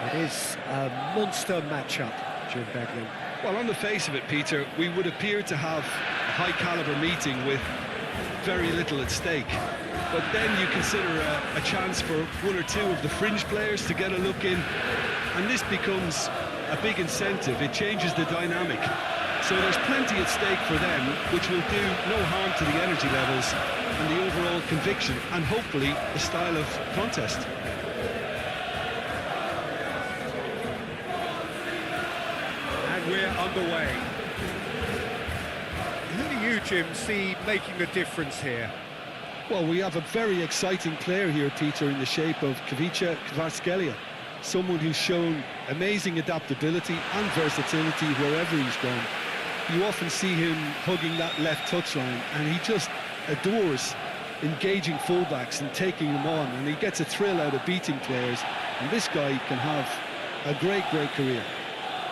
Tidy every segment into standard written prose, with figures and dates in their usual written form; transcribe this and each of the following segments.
It is a monster matchup, Jim Beglin. Well, on the face of it, Peter, we would appear to have a high-caliber meeting with very little at stake. But then you consider a chance for one or two of the fringe players to get a look in, and this becomes a big incentive. It changes the dynamic. So there's plenty at stake for them, which will do no harm to the energy levels and the overall conviction, and hopefully the style of contest. And we're underway. Who do you, Jim, see making the difference here? Well, we have a very exciting player here, Peter, in the shape of Kavica Kvaratskhelia. Someone who's shown amazing adaptability and versatility wherever he's gone. You often see him hugging that left touchline, and he just adores engaging fullbacks and taking them on, and he gets a thrill out of beating players, and this guy can have a great career.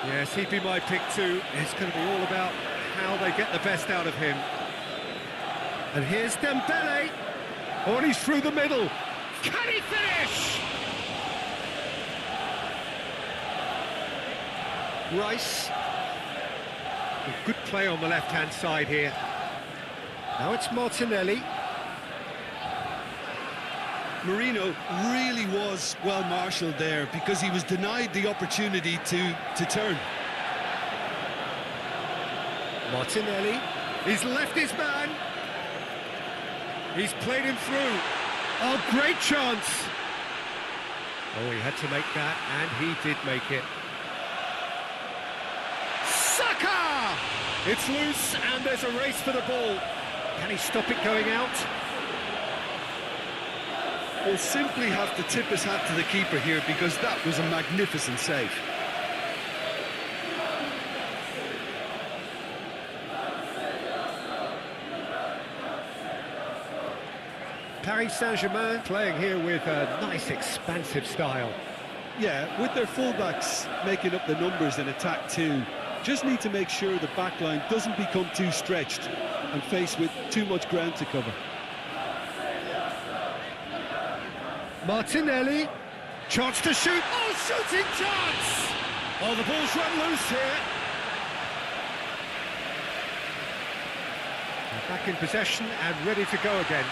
Yes, he'd be my pick too. It's going to be all about how they get the best out of him. And here's Dembele. Oh, and he's through the middle. Can he finish? Rice. A good play on the left-hand side here. Now it's Martinelli. Marino really was well marshalled there because he was denied the opportunity to turn. Martinelli. He's left his man. He's played him through. Oh, great chance. Oh, he had to make that, and he did make it. Saka! It's loose, and there's a race for the ball. Can he stop it going out? We'll simply have to tip his hat to the keeper here because that was a magnificent save. Paris Saint-Germain playing here with a nice expansive style. Yeah, with their fullbacks making up the numbers in attack too, just need to make sure the backline doesn't become too stretched and faced with too much ground to cover. Martinelli, chance to shoot. Oh, shooting chance! Oh, the ball's run loose here. They're back in possession and ready to go again.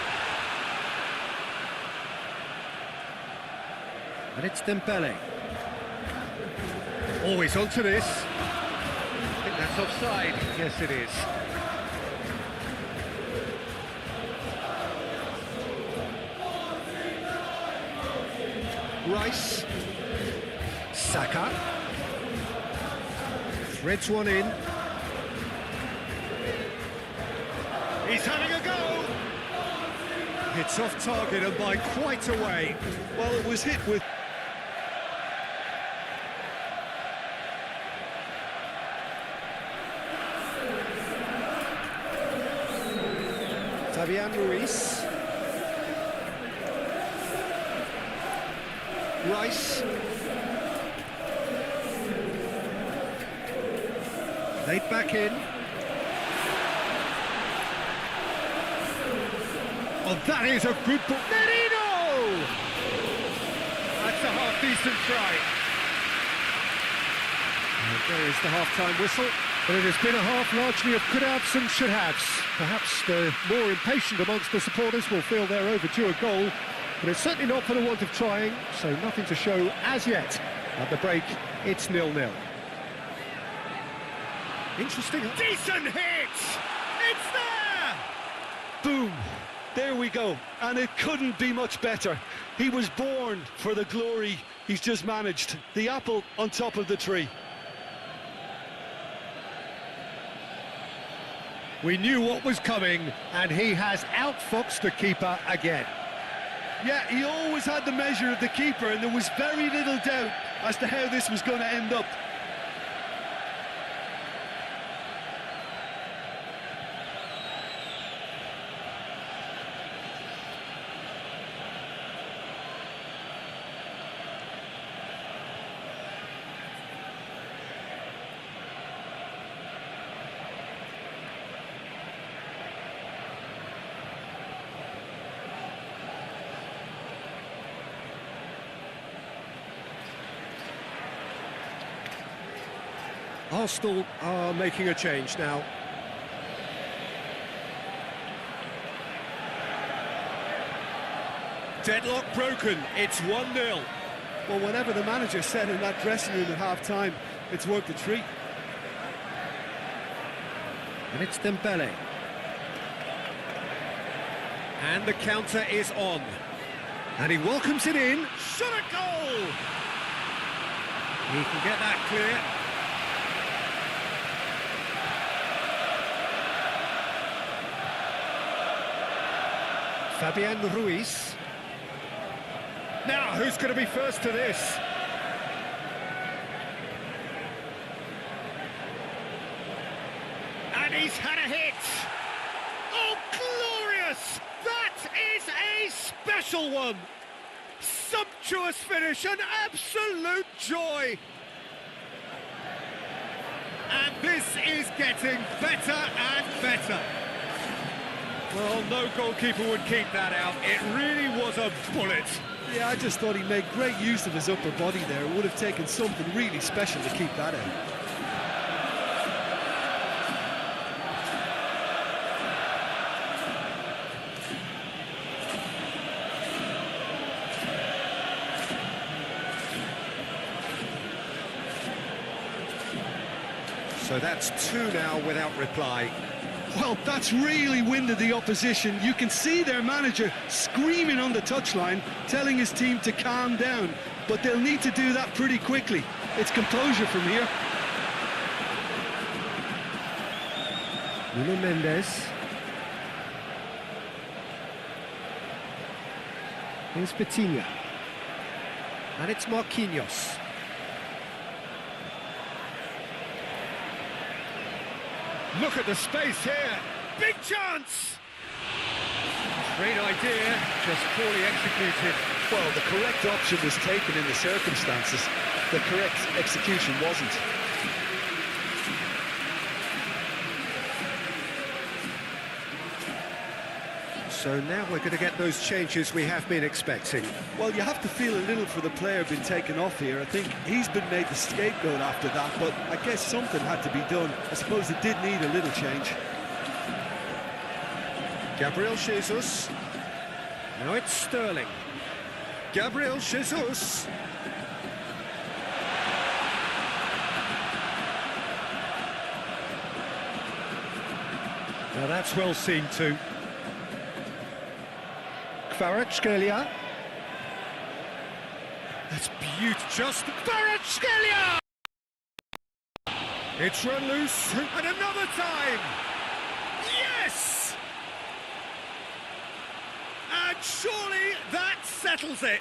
And it's Dembele. Always onto this. I think that's offside. Yes, it is. Rice. Saka. Threads one in. He's having a go! It's off target and by quite a way. Well, it was hit with... Fabian Ruiz. Rice. Laid back in. Oh, that is a good ball. Merino! That's a half-decent try. And there is the half-time whistle. But it has been a half largely of could-haves and should-haves. Perhaps the more impatient amongst the supporters will feel they're overdue a goal, but it's certainly not for the want of trying, so nothing to show as yet. At the break, it's 0-0. Interesting. Decent hit! It's there! Boom! There we go, and it couldn't be much better. He was born for the glory he's just managed. The apple on top of the tree. We knew what was coming, and he has outfoxed the keeper again. Yeah, he always had the measure of the keeper, and there was very little doubt as to how this was going to end up. Arsenal are making a change now. Deadlock broken, it's 1-0. Well, whatever the manager said in that dressing room at half-time, it's worked a treat. And it's Dembele. And the counter is on. And he welcomes it in. Shot a goal! He can get that clear. Fabian Ruiz. Now, who's going to be first to this? And he's had a hit! Oh, glorious! That is a special one! Sumptuous finish, an absolute joy! And this is getting better and better. Well, no goalkeeper would keep that out. It really was a bullet. Yeah, I just thought he made great use of his upper body there. It would have taken something really special to keep that out. So that's 2 now without reply. Well, that's really winded the opposition. You can see their manager screaming on the touchline, telling his team to calm down. But they'll need to do that pretty quickly. It's composure from here. Nuno Mendes. Here's Petiña. And it's Marquinhos. Look at the space here. Big chance! Great idea, just poorly executed. Well, the correct option was taken in the circumstances. The correct execution wasn't. So now we're going to get those changes we have been expecting. Well, you have to feel a little for the player being taken off here. I think he's been made the scapegoat after that, but I guess something had to be done. I suppose it did need a little change. Gabriel Jesus. Now it's Sterling. Gabriel Jesus. Now that's well seen too. Kvaratskhelia. That's beautiful. Just Kvaratskhelia! It's run loose, and another time! Yes! And surely that settles it.